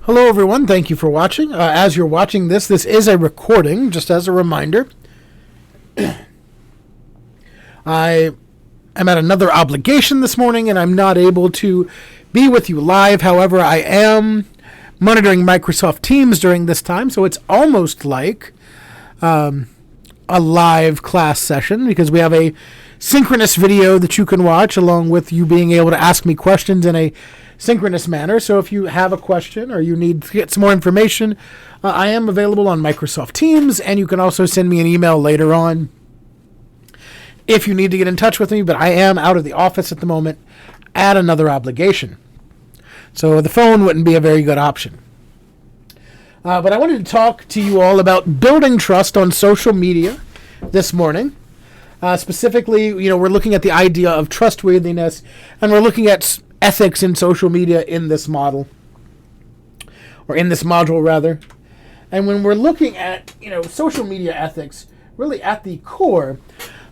Hello, everyone. Thank you for watching. As you're watching this is a recording, just as a reminder. I am at another obligation this morning, and I'm not able to be with you live. However, I am monitoring Microsoft Teams during this time, so it's almost like a live class session because we have a synchronous video that you can watch along with you being able to ask me questions in a synchronous manner. So if you have a question or you need to get some more information, I am available on Microsoft Teams, and you can also send me an email later on if you need to get in touch with me, but I am out of the office at the moment at another obligation. So the phone wouldn't be a very good option. But I wanted to talk to you all about building trust on social media this morning. Specifically, we're looking at the idea of trustworthiness, and we're looking at ethics in social media in this model, or in this module rather. And when we're looking at, social media ethics, really at the core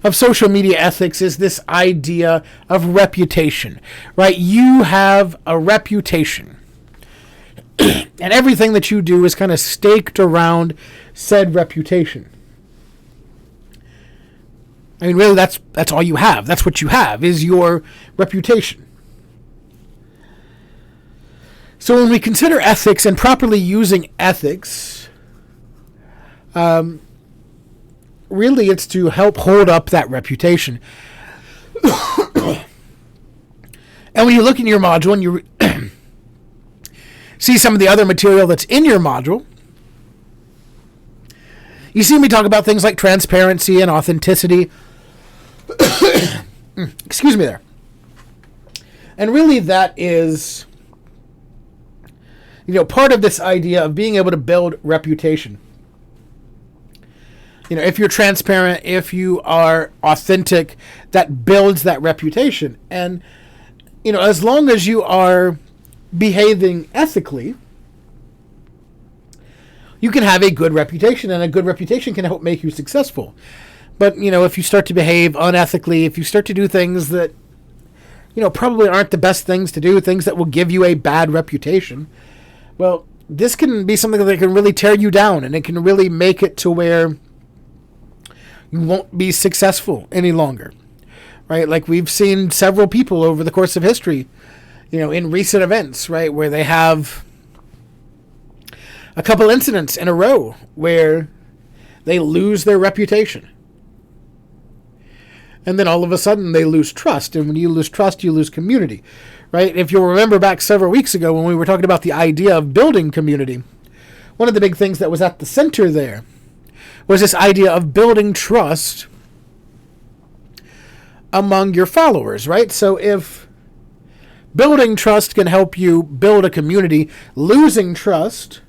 of social media ethics is this idea of reputation, right? You have a reputation, and everything that you do is kind of staked around said reputation. I mean, really, that's all you have. That's what you have, is your reputation. So when we consider ethics and properly using ethics, really it's to help hold up that reputation. And when you look in your module and you see some of the other material that's in your module, you see me talk about things like transparency and authenticity. Excuse me there. And really that is, part of this idea of being able to build reputation. If you're transparent, if you are authentic, that builds that reputation. And, as long as you are behaving ethically, you can have a good reputation, and a good reputation can help make you successful. But, if you start to behave unethically, if you start to do things that, probably aren't the best things to do, things that will give you a bad reputation, well, this can be something that can really tear you down, and it can really make it to where you won't be successful any longer, right? Like we've seen several people over the course of history, in recent events, right, where they have a couple incidents in a row where they lose their reputation. And then all of a sudden they lose trust. And when you lose trust, you lose community, right? If you'll remember back several weeks ago when we were talking about the idea of building community, one of the big things that was at the center there was this idea of building trust among your followers, right? So if building trust can help you build a community, losing trust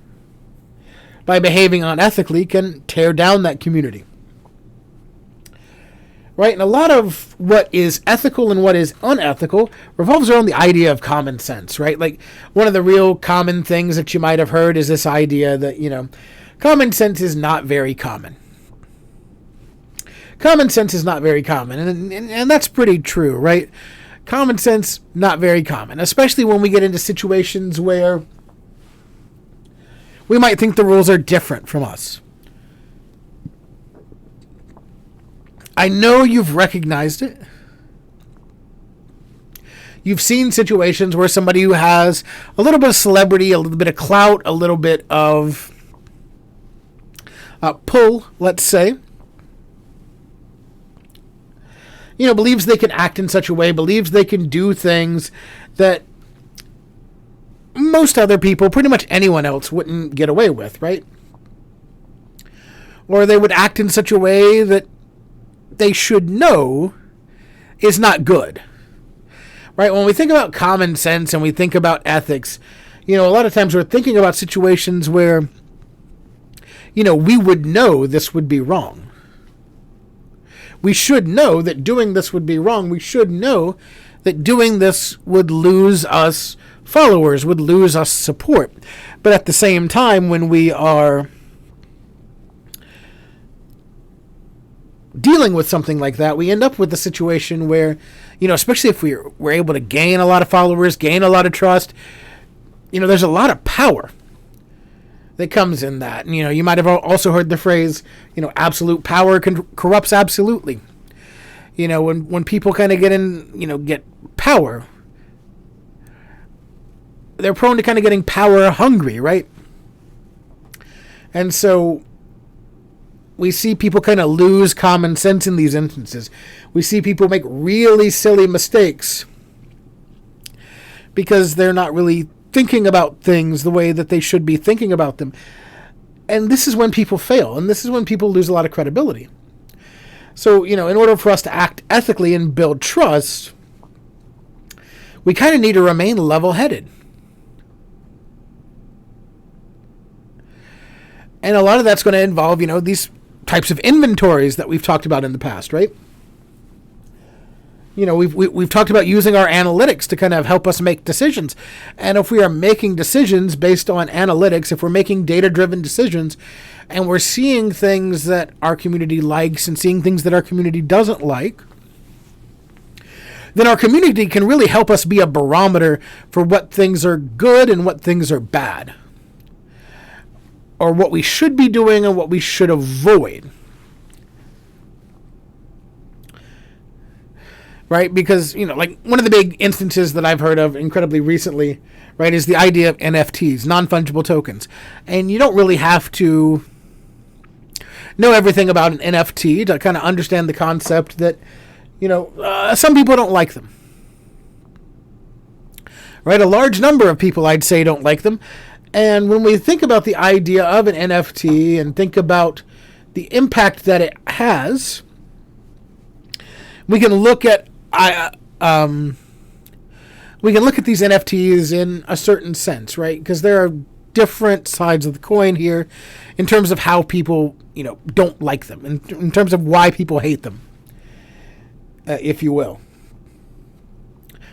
by behaving unethically can tear down that community. Right? And a lot of what is ethical and what is unethical revolves around the idea of common sense, right? Like one of the real common things that you might have heard is this idea that, common sense is not very common. Common sense is not very common, and that's pretty true, right? Common sense, not very common, especially when we get into situations where we might think the rules are different from us. I know you've recognized it. You've seen situations where somebody who has a little bit of celebrity, a little bit of clout, a little bit of pull, let's say, believes they can act in such a way, believes they can do things that most other people, pretty much anyone else, wouldn't get away with, right? Or they would act in such a way that they should know is not good, right? When we think about common sense and we think about ethics, a lot of times we're thinking about situations where, we would know this would be wrong. We should know that doing this would be wrong. We should know that doing this would lose us followers, would lose us support. But at the same time, when we are dealing with something like that, we end up with a situation where, especially if we're able to gain a lot of followers, gain a lot of trust, there's a lot of power that comes in that. And, you might have also heard the phrase, absolute power corrupts absolutely. When people kind of get power, they're prone to kind of getting power hungry, right? And so we see people kind of lose common sense in these instances. We see people make really silly mistakes because they're not really thinking about things the way that they should be thinking about them. And this is when people fail, and this is when people lose a lot of credibility. So, in order for us to act ethically and build trust, we kind of need to remain level-headed. And a lot of that's going to involve, these types of inventories that we've talked about in the past, right? We've talked about using our analytics to kind of help us make decisions. And if we are making decisions based on analytics, if we're making data-driven decisions, and we're seeing things that our community likes and seeing things that our community doesn't like, then our community can really help us be a barometer for what things are good and what things are bad, or what we should be doing and what we should avoid. Right? Because, like one of the big instances that I've heard of incredibly recently, right, is the idea of NFTs, non-fungible tokens. And you don't really have to know everything about an NFT to kind of understand the concept that, some people don't like them. Right? A large number of people, I'd say, don't like them. And when we think about the idea of an NFT and think about the impact that it has, we can look at these NFTs in a certain sense, right? Because there are different sides of the coin here in terms of how people, don't like them, in terms of why people hate them, if you will.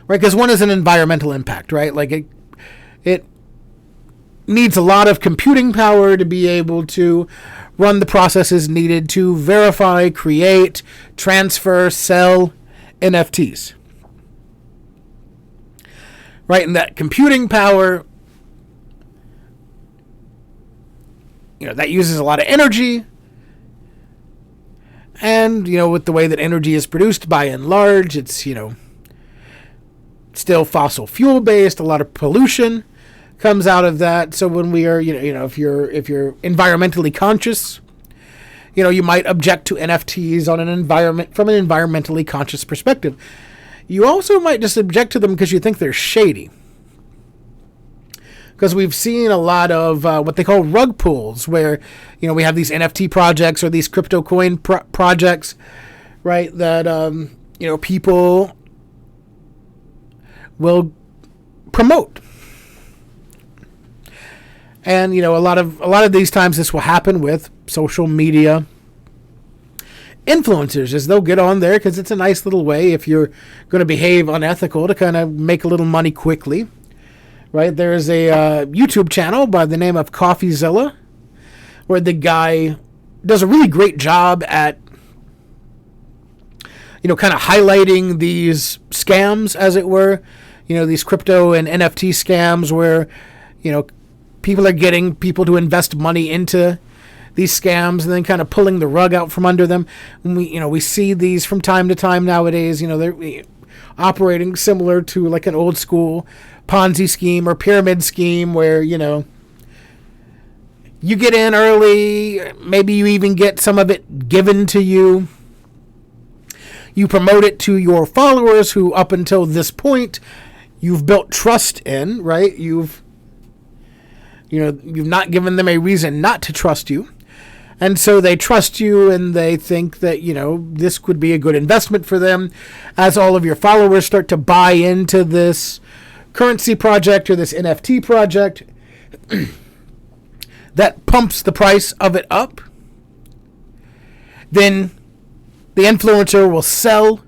Right? Because one is an environmental impact, right? Like it needs a lot of computing power to be able to run the processes needed to verify, create, transfer, sell NFTs. Right? And that computing power, that uses a lot of energy. And, with the way that energy is produced by and large, it's, still fossil fuel based, a lot of pollution comes out of that. So when we are, if you're environmentally conscious, you might object to NFTs from an environmentally conscious perspective. You also might just object to them because you think they're shady. Because we've seen a lot of what they call rug pulls, where we have these NFT projects or these crypto coin projects, right? That people will promote. And, a lot of these times this will happen with social media influencers, as they'll get on there because it's a nice little way, if you're going to behave unethical, to kind of make a little money quickly, right? There's a YouTube channel by the name of CoffeeZilla, where the guy does a really great job at, kind of highlighting these scams, as it were, these crypto and NFT scams where, people are getting people to invest money into these scams and then kind of pulling the rug out from under them. And we see these from time to time nowadays. They're operating similar to like an old school Ponzi scheme or pyramid scheme where, you get in early, maybe you even get some of it given to you. You promote it to your followers who up until this point you've built trust in, right? You've not given them a reason not to trust you. And so they trust you and they think that, this could be a good investment for them. As all of your followers start to buy into this currency project or this NFT project, that pumps the price of it up. Then the influencer will sell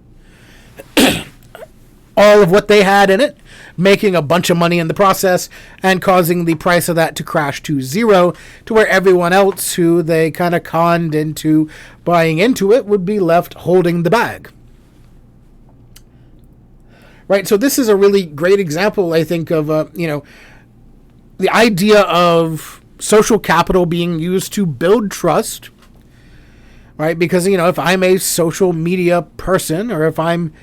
all of what they had in it, making a bunch of money in the process and causing the price of that to crash to zero, to where everyone else who they kind of conned into buying into it would be left holding the bag. Right? So this is a really great example, I think, of, the idea of social capital being used to build trust, right? Because, if I'm a social media person, or if I'm,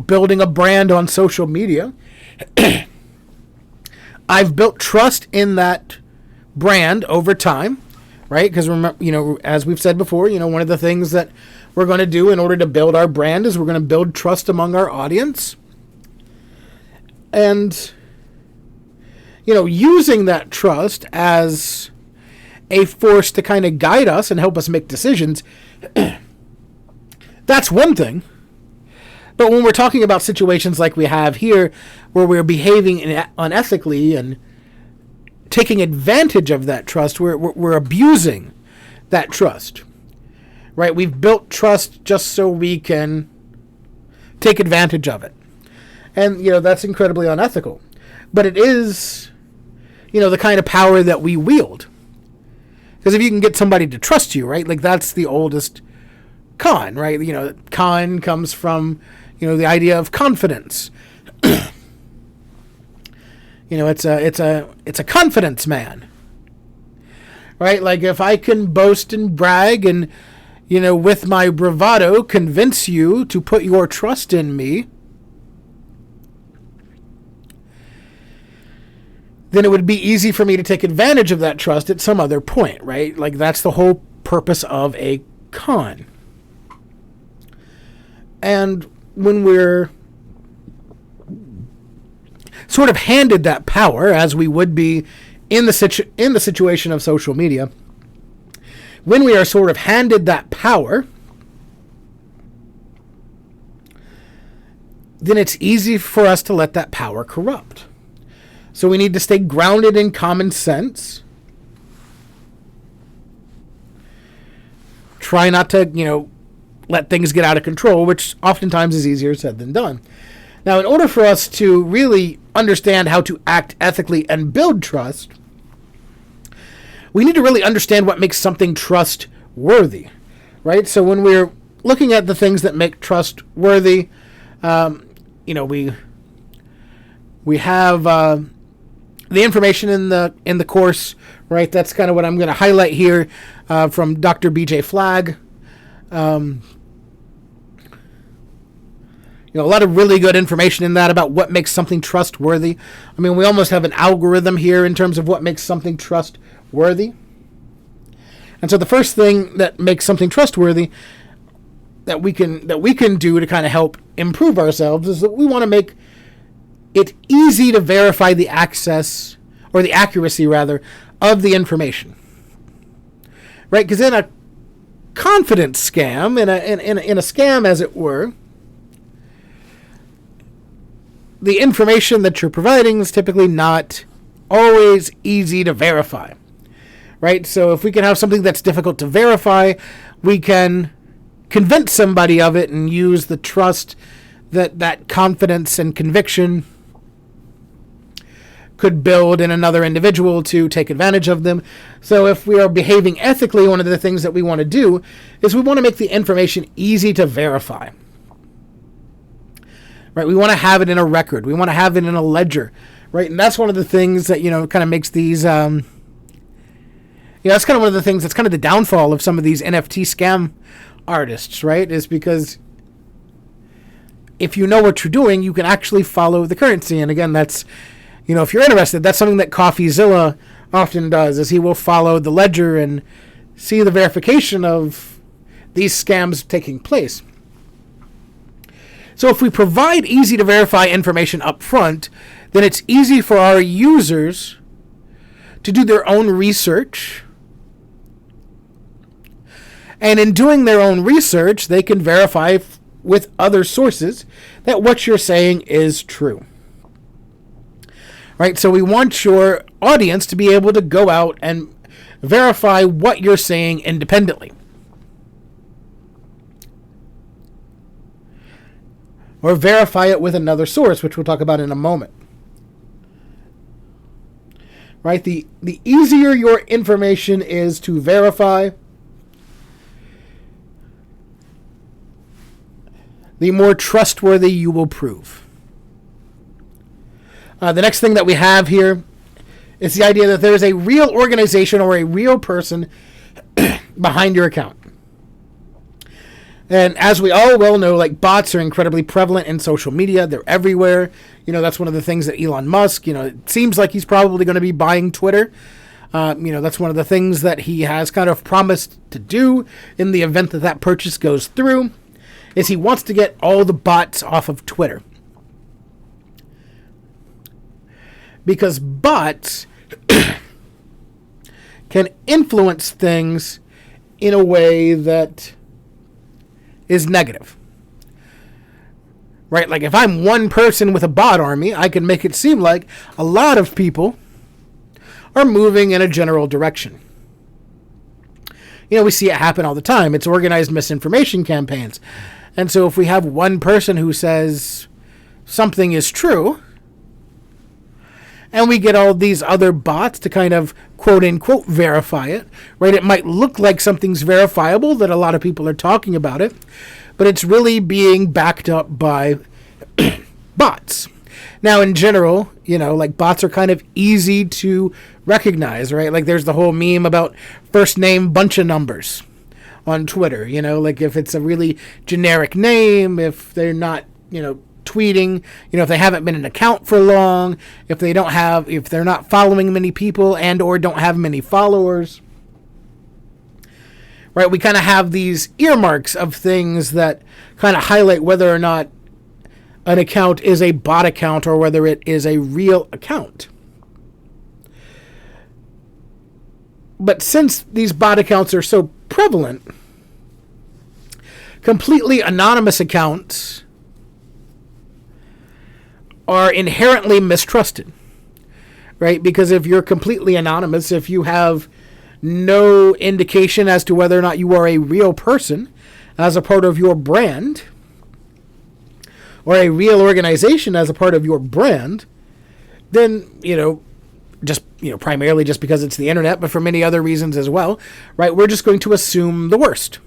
building a brand on social media, I've built trust in that brand over time, right? Because remember, as we've said before, one of the things that we're going to do in order to build our brand is we're going to build trust among our audience. And, using that trust as a force to kind of guide us and help us make decisions, that's one thing. But when we're talking about situations like we have here, where we're behaving unethically and taking advantage of that trust, we're abusing that trust, right? We've built trust just so we can take advantage of it. And, that's incredibly unethical. But it is, the kind of power that we wield. Because if you can get somebody to trust you, right, like that's the oldest con, right? Con comes from, the idea of confidence. It's a confidence man, right? Like if I can boast and brag and, with my bravado convince you to put your trust in me, then it would be easy for me to take advantage of that trust at some other point, right? Like that's the whole purpose of a con. And when we're sort of handed that power, as we would be in the situation of social media, when we are sort of handed that power, then it's easy for us to let that power corrupt. So we need to stay grounded in common sense. Try not to, let things get out of control, which oftentimes is easier said than done. Now, in order for us to really understand how to act ethically and build trust, we need to really understand what makes something trustworthy, right? So when we're looking at the things that make trustworthy, we have the information in the course, right? That's kind of what I'm going to highlight here from Dr. B.J. Flagg. A lot of really good information in that about what makes something trustworthy. I mean, we almost have an algorithm here in terms of what makes something trustworthy. And so the first thing that makes something trustworthy that we can do to kind of help improve ourselves is that we want to make it easy to verify the access, or the accuracy rather, of the information. Right? Because in a confidence scam, in a scam as it were, the information that you're providing is typically not always easy to verify, right? So if we can have something that's difficult to verify, we can convince somebody of it and use the trust that confidence and conviction could build in another individual to take advantage of them. So if we are behaving ethically, one of the things that we want to do is we want to make the information easy to verify. Right, we want to have it in a record. We want to have it in a ledger, right? And that's one of the things that, kind of makes these, that's kind of one of the things that's kind of the downfall of some of these NFT scam artists, right? Is because if you know what you're doing, you can actually follow the currency. And again, that's, if you're interested, that's something that CoffeeZilla often does, is he will follow the ledger and see the verification of these scams taking place. So if we provide easy to verify information up front, then it's easy for our users to do their own research. And in doing their own research, they can verify with other sources that what you're saying is true. Right? So we want your audience to be able to go out and verify what you're saying independently. Or verify it with another source, which we'll talk about in a moment. Right? The easier your information is to verify, the more trustworthy you will prove. The next thing that we have here It's the idea that there's a real organization or a real person behind your account. And as we all well know, like, bots are incredibly prevalent in social media. They're everywhere. That's one of the things that Elon Musk, it seems like he's probably going to be buying Twitter. That's one of the things that he has kind of promised to do in the event that that purchase goes through, is he wants to get all the bots off of Twitter. Because bots can influence things in a way that is negative. Right? Like, if I'm one person with a bot army, I can make it seem like a lot of people are moving in a general direction. We see it happen all the time. It's organized misinformation campaigns. And so if we have one person who says something is true, and we get all these other bots to kind of quote-unquote verify it, right? It might look like something's verifiable, that a lot of people are talking about it, but it's really being backed up by bots. Now, in general, like, bots are kind of easy to recognize, right? Like, there's the whole meme about first name bunch of numbers on Twitter, like, if it's a really generic name, if they're not, tweeting, if they haven't been an account for long, if they're not following many people and or don't have many followers, right? We kind of have these earmarks of things that kind of highlight whether or not an account is a bot account or whether it is a real account. But since these bot accounts are so prevalent, completely anonymous accounts are inherently mistrusted, right? Because if you're completely anonymous, if you have no indication as to whether or not you are a real person as a part of your brand, or a real organization as a part of your brand, then, primarily just because it's the internet, but for many other reasons as well, right? We're just going to assume the worst.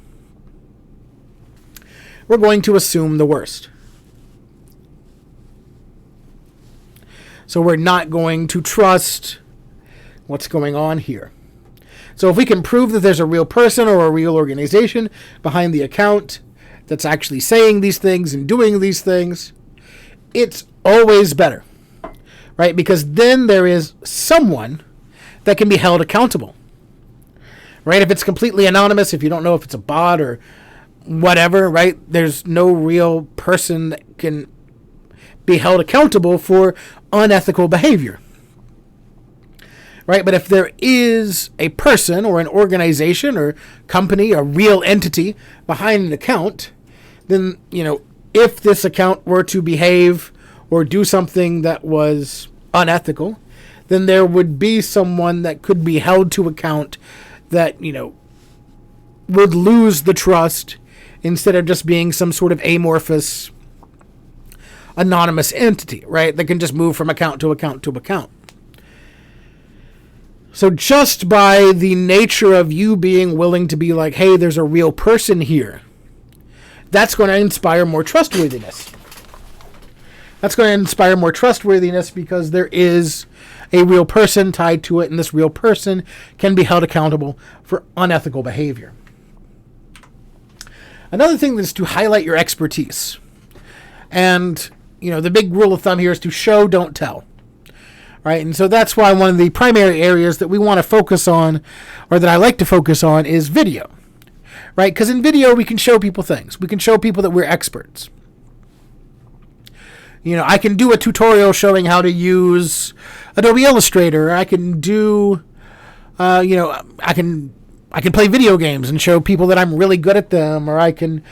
We're going to assume the worst. So we're not going to trust what's going on here. So if we can prove that there's a real person or a real organization behind the account that's actually saying these things and doing these things, it's always better, right? Because then there is someone that can be held accountable, right? If it's completely anonymous, if you don't know if it's a bot or whatever, right? There's no real person that can be held accountable for unethical behavior, right? But if there is a person or an organization or company, a real entity behind an account, then, if this account were to behave or do something that was unethical, then there would be someone that could be held to account that, would lose the trust instead of just being some sort of amorphous anonymous entity, right? That can just move from account to account to account. So just by the nature of you being willing to be like, hey, there's a real person here, that's going to inspire more trustworthiness. That's going to inspire more trustworthiness because there is a real person tied to it, and this real person can be held accountable for unethical behavior. Another thing is to highlight your expertise. And, the big rule of thumb here is to show, don't tell. Right? And so that's why one of the primary areas that we want to focus on, or that I like to focus on, is video. Right? Because in video, we can show people things. We can show people that we're experts. I can do a tutorial showing how to use Adobe Illustrator. I can do, I can play video games and show people that I'm really good at them. Or I can,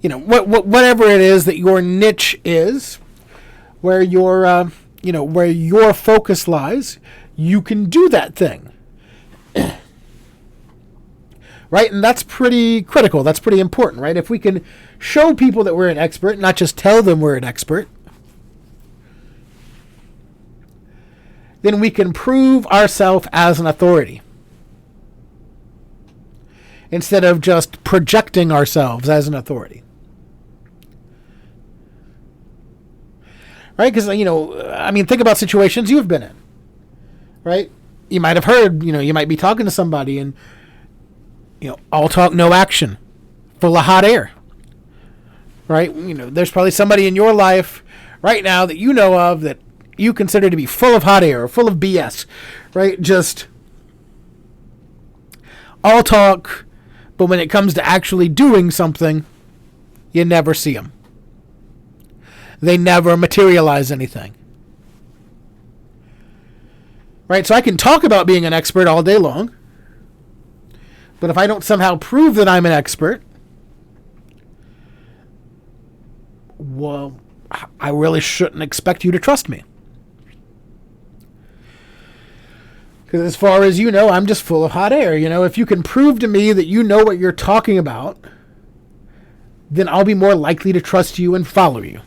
whatever it is that your niche is, where your, where your focus lies, you can do that thing. Right? And that's pretty critical. That's pretty important, right? If we can show people that we're an expert, not just tell them we're an expert, then we can prove ourselves as an authority instead of just projecting ourselves as an authority. Right? Because, think about situations you've been in. Right? you might have heard, you might be talking to somebody and, all talk, no action, full of hot air, right? There's probably somebody in your life right now that you know of that you consider to be full of hot air or full of BS, right? Just all talk, but when it comes to actually doing something, you never see them. They never materialize anything. Right? So I can talk about being an expert all day long, but if I don't somehow prove that I'm an expert, well, I really shouldn't expect you to trust me. Because as far as you know, I'm just full of hot air. If you can prove to me that you know what you're talking about, then I'll be more likely to trust you and follow you.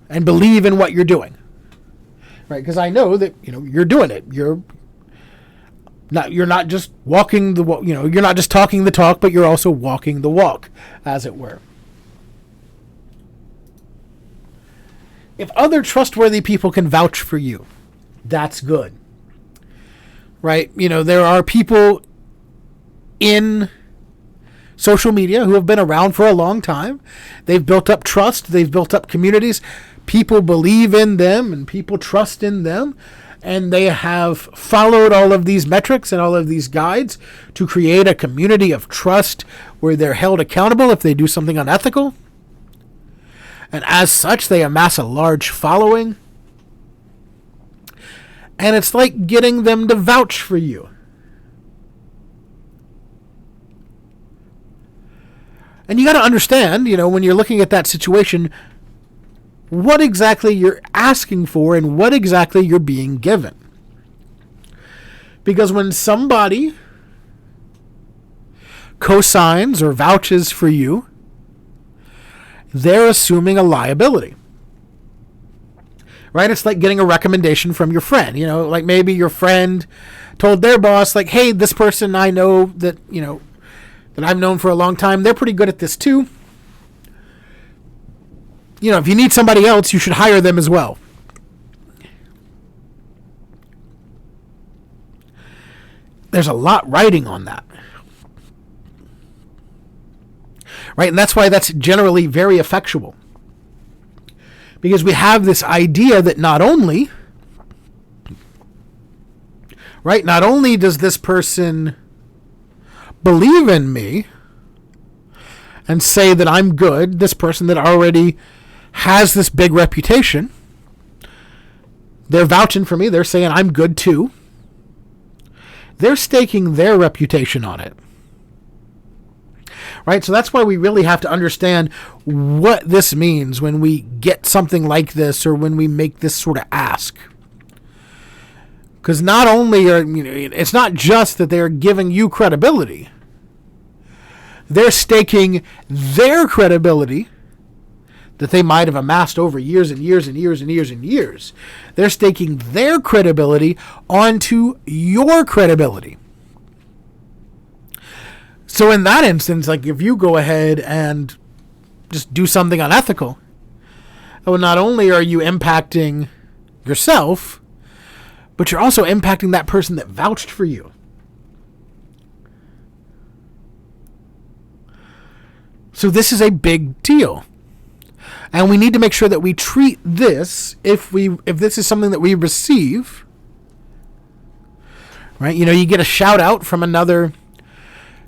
And believe in what you're doing. Right? Because I know that, you're doing it. You're not just walking the walk, you're not just talking the talk, but you're also walking the walk, as it were. If other trustworthy people can vouch for you, that's good. Right? There are people in social media who have been around for a long time. They've built up trust. They've built up communities. People believe in them and people trust in them. And they have followed all of these metrics and all of these guides to create a community of trust where they're held accountable if they do something unethical. And as such, they amass a large following. And it's like getting them to vouch for you. And you got to understand, when you're looking at that situation, what exactly you're asking for and what exactly you're being given. Because when somebody cosigns or vouches for you, they're assuming a liability. Right? It's like getting a recommendation from your friend. Like maybe your friend told their boss, like, hey, this person I know that, that I've known for a long time, they're pretty good at this too. If you need somebody else, you should hire them as well. There's a lot riding on that. Right? And that's why that's generally very effectual. Because we have this idea that not only does this person believe in me and say that I'm good, this person that already has this big reputation, they're vouching for me, they're saying I'm good too. They're staking their reputation on it. Right? So that's why we really have to understand what this means when we get something like this or when we make this sort of ask. Because not only it's not just that they're giving you credibility. They're staking their credibility that they might have amassed over years and years and years and years and years. They're staking their credibility onto your credibility. So in that instance, like if you go ahead and just do something unethical, well, not only are you impacting yourself, but you're also impacting that person that vouched for you. So this is a big deal. And we need to make sure that we treat this, if this is something that we receive, right? You get a shout out from another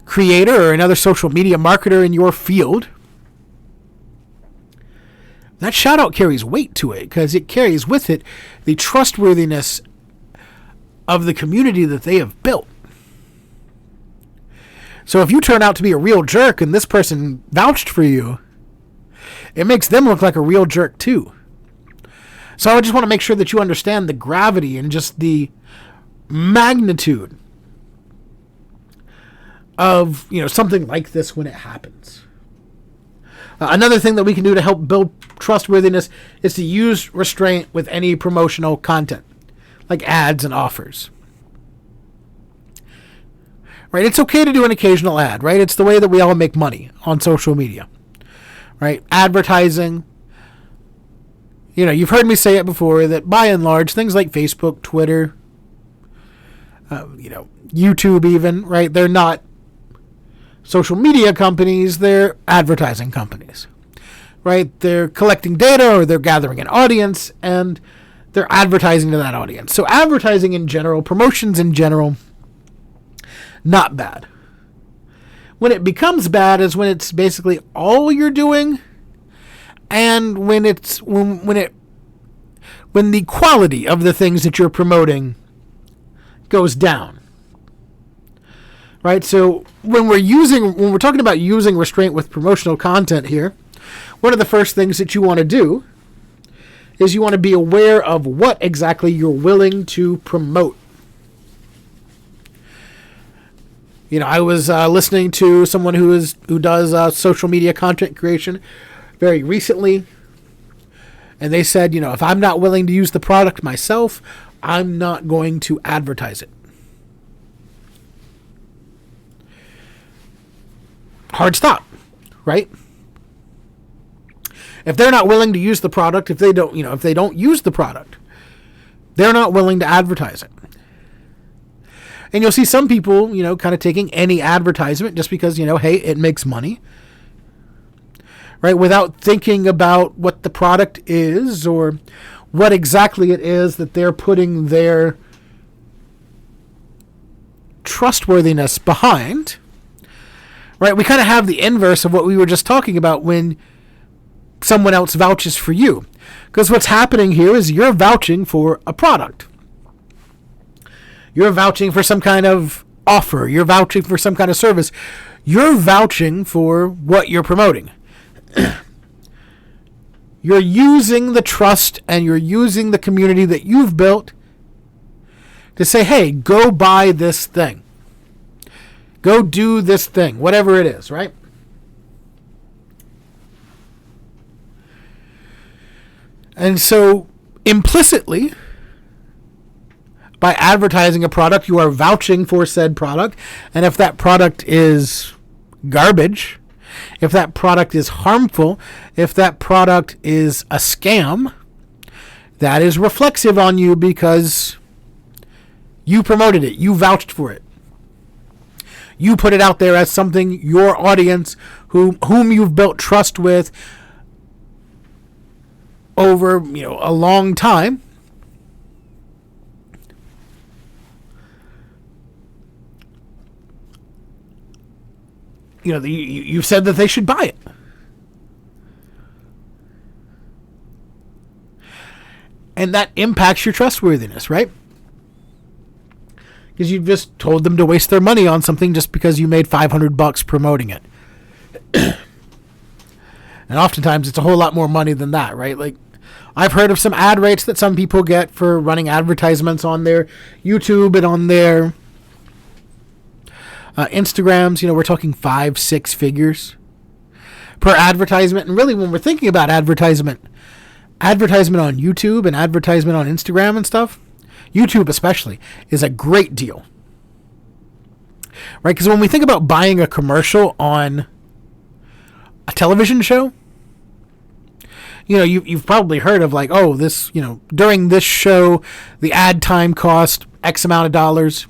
creator or another social media marketer in your field. That shout out carries weight to it because it carries with it the trustworthiness of the community that they have built. So if you turn out to be a real jerk and this person vouched for you, it makes them look like a real jerk too. So I just want to make sure that you understand the gravity and just the magnitude of something like this when it happens. Another thing that we can do to help build trustworthiness is to use restraint with any promotional content, like ads and offers. Right? It's okay to do an occasional ad, right? It's the way that we all make money on social media. Right? Advertising, You've heard me say it before that by and large, things like Facebook, Twitter, YouTube even, right? They're not social media companies, they're advertising companies, right? They're collecting data or they're gathering an audience and they're advertising to that audience. So advertising in general, promotions in general, not bad. When it becomes bad is when it's basically all you're doing, and when the quality of the things that you're promoting goes down. Right? So when we're talking about using restraint with promotional content here, one of the first things that you want to do is you want to be aware of what exactly you're willing to promote. I was listening to someone who does social media content creation very recently, and they said, if I'm not willing to use the product myself, I'm not going to advertise it. Hard stop, right? If they're not willing to use the product, if they don't use the product, they're not willing to advertise it. And you'll see some people, kind of taking any advertisement just because, hey, it makes money. Right? Without thinking about what the product is or what exactly it is that they're putting their trustworthiness behind. Right? We kind of have the inverse of what we were just talking about when someone else vouches for you. Because what's happening here is you're vouching for a product. You're vouching for some kind of offer. You're vouching for some kind of service. You're vouching for what you're promoting. You're using the trust and you're using the community that you've built to say, hey, go buy this thing. Go do this thing, whatever it is, right? And so implicitly, by advertising a product, you are vouching for said product. And if that product is garbage, if that product is harmful, if that product is a scam, that is reflexive on you because you promoted it. You vouched for it. You put it out there as something your audience, whom you've built trust with over, a long time, you've said that they should buy it. And that impacts your trustworthiness, right? Because you've just told them to waste their money on something just because you made $500 promoting it. And oftentimes it's a whole lot more money than that, right? Like, I've heard of some ad rates that some people get for running advertisements on their YouTube and on their Instagrams. We're talking 5-6 figures per advertisement. And really, when we're thinking about advertisement on YouTube and advertisement on Instagram and stuff, YouTube especially, is a great deal. Right? Because when we think about buying a commercial on a television show, you've probably heard of like, oh, this, during this show, the ad time cost X amount of dollars.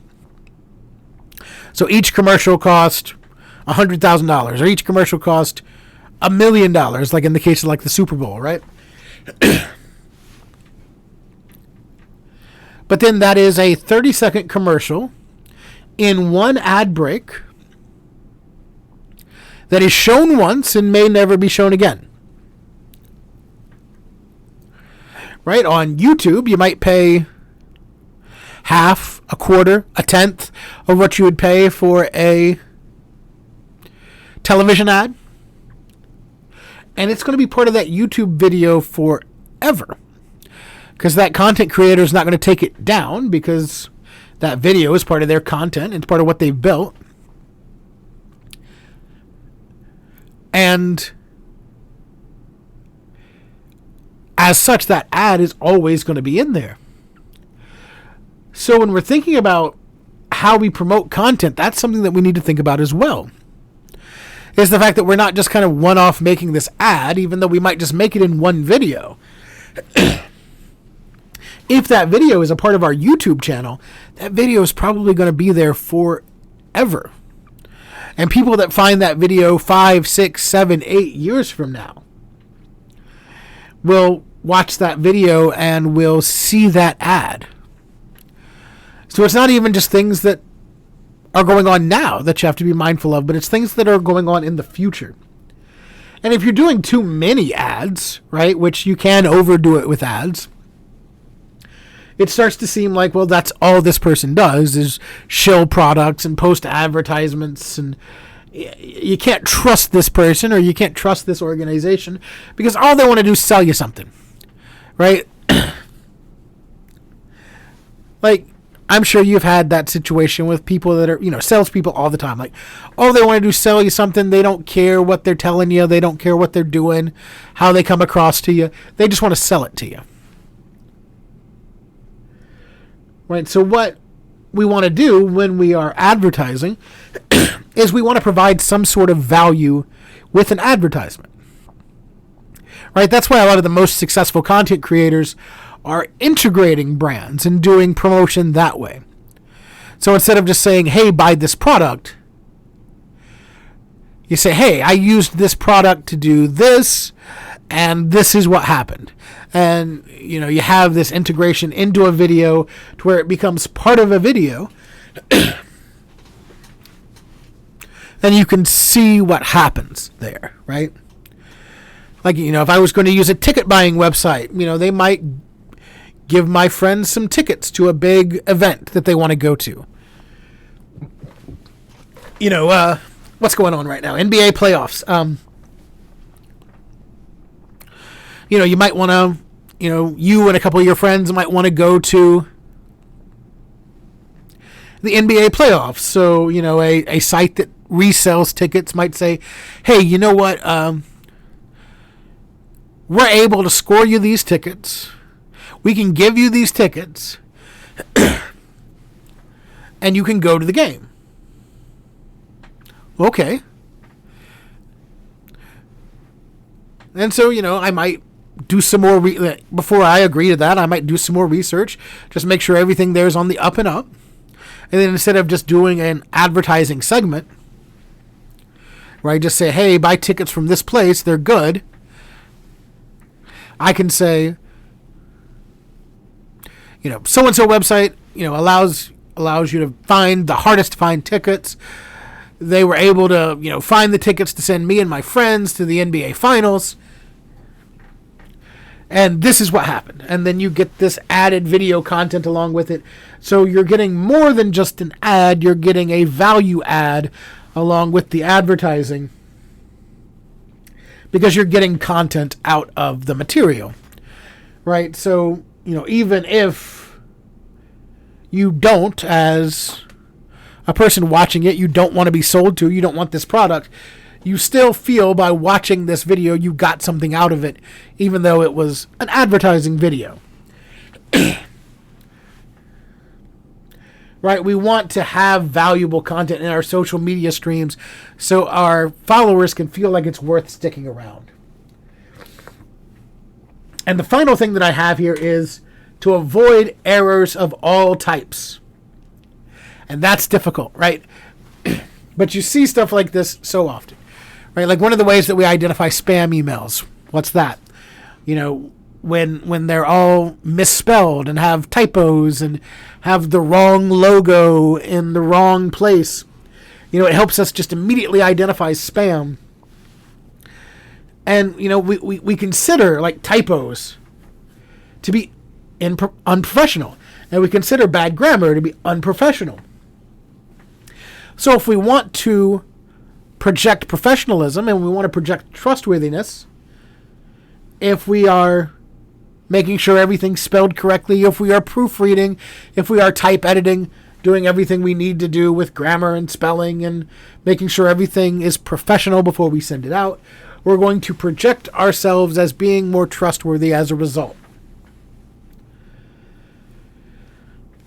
So each commercial cost $100,000, or each commercial cost $1 million, like in the case of like the Super Bowl, right? But then that is a 30-second commercial in one ad break that is shown once and may never be shown again. Right? On YouTube, you might pay half, a quarter, a tenth of what you would pay for a television ad. And it's going to be part of that YouTube video forever. Because that content creator is not going to take it down because that video is part of their content. It's part of what they've built. And as such, that ad is always going to be in there. So when we're thinking about how we promote content, that's something that we need to think about as well. Is the fact that we're not just kind of one-off making this ad, even though we might just make it in one video. If that video is a part of our YouTube channel, that video is probably going to be there forever. And people that find that video 5, 6, 7, 8 years from now will watch that video and will see that ad. So it's not even just things that are going on now that you have to be mindful of, but it's things that are going on in the future. And if you're doing too many ads, right, which you can overdo it with ads, it starts to seem like, well, that's all this person does is shill products and post advertisements, and you can't trust this person or you can't trust this organization because all they want to do is sell you something, right? Like, I'm sure you've had that situation with people that are, salespeople all the time. Like, all they want to do is sell you something. They don't care what they're telling you. They don't care what they're doing, how they come across to you. They just want to sell it to you. Right? So what we want to do when we are advertising is we want to provide some sort of value with an advertisement. Right? That's why a lot of the most successful content creators are integrating brands and doing promotion that way. So instead of just saying, hey, buy this product, you say, hey, I used this product to do this, and this is what happened. And, you have this integration into a video to where it becomes part of a video. Then you can see what happens there, right? Like, if I was going to use a ticket buying website, they might give my friends some tickets to a big event that they want to go to. What's going on right now? NBA playoffs. You might want to, you and a couple of your friends might want to go to the NBA playoffs. So, a site that resells tickets might say, hey, you know what? We're able to score you these tickets. We can give you these tickets, and you can go to the game. Okay. And so, I might do some more, before I agree to that, I might do some more research, just make sure everything there is on the up and up. And then instead of just doing an advertising segment, where I just say, hey, buy tickets from this place, they're good, I can say, so-and-so website, allows you to find the hardest to find tickets. They were able to, find the tickets to send me and my friends to the NBA Finals. And this is what happened. And then you get this added video content along with it. So you're getting more than just an ad. You're getting a value add along with the advertising, because you're getting content out of the material, right? So, even if you don't, as a person watching it, you don't want to be sold to, you don't want this product, you still feel by watching this video you got something out of it, even though it was an advertising video. Right? We want to have valuable content in our social media streams so our followers can feel like it's worth sticking around. And the final thing that I have here is to avoid errors of all types. And that's difficult, right? But you see stuff like this so often, right? Like one of the ways that we identify spam emails. What's that? When they're all misspelled and have typos and have the wrong logo in the wrong place. It helps us just immediately identify spam. And, we consider like typos to be unprofessional. And we consider bad grammar to be unprofessional. So if we want to project professionalism and we want to project trustworthiness, if we are making sure everything's spelled correctly, if we are proofreading, if we are type editing, doing everything we need to do with grammar and spelling and making sure everything is professional before we send it out, we're going to project ourselves as being more trustworthy as a result.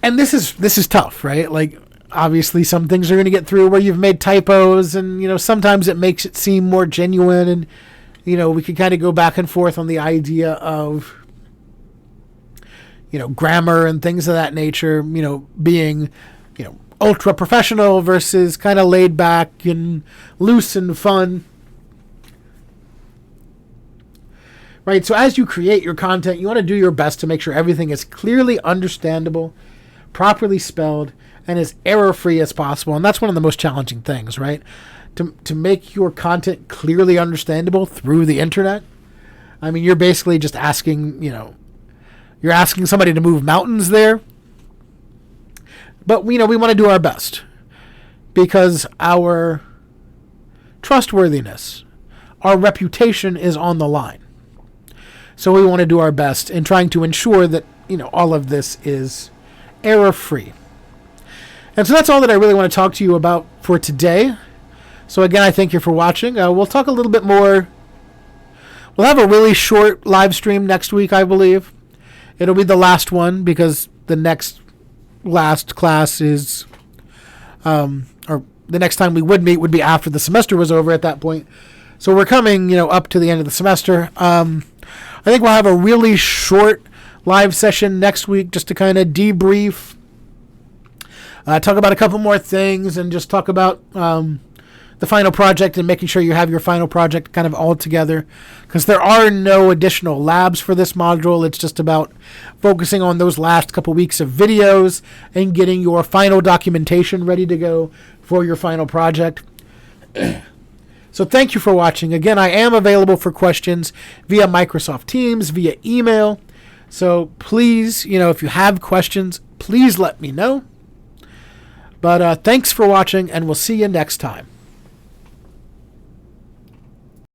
And this is tough, right? Like, obviously some things are going to get through where you've made typos and, sometimes it makes it seem more genuine and, we can kind of go back and forth on the idea of, grammar and things of that nature, being, ultra professional versus kind of laid back and loose and fun. Right, so as you create your content, you want to do your best to make sure everything is clearly understandable, properly spelled, and as error-free as possible. And that's one of the most challenging things, right? To make your content clearly understandable through the internet. I mean, you're basically just asking, you're asking somebody to move mountains there. But, we want to do our best because our trustworthiness, our reputation is on the line. So we want to do our best in trying to ensure that, all of this is error-free. And so that's all that I really want to talk to you about for today. So again, I thank you for watching. We'll talk a little bit more. We'll have a really short live stream next week, I believe. It'll be the last one because the last class is, or the next time we would meet would be after the semester was over at that point. So we're coming, up to the end of the semester. I think we'll have a really short live session next week just to kind of debrief, talk about a couple more things, and just talk about the final project and making sure you have your final project kind of all together. Because there are no additional labs for this module. It's just about focusing on those last couple weeks of videos and getting your final documentation ready to go for your final project. So thank you for watching. Again, I am available for questions via Microsoft Teams, via email. So please, if you have questions, please let me know. But thanks for watching, and we'll see you next time.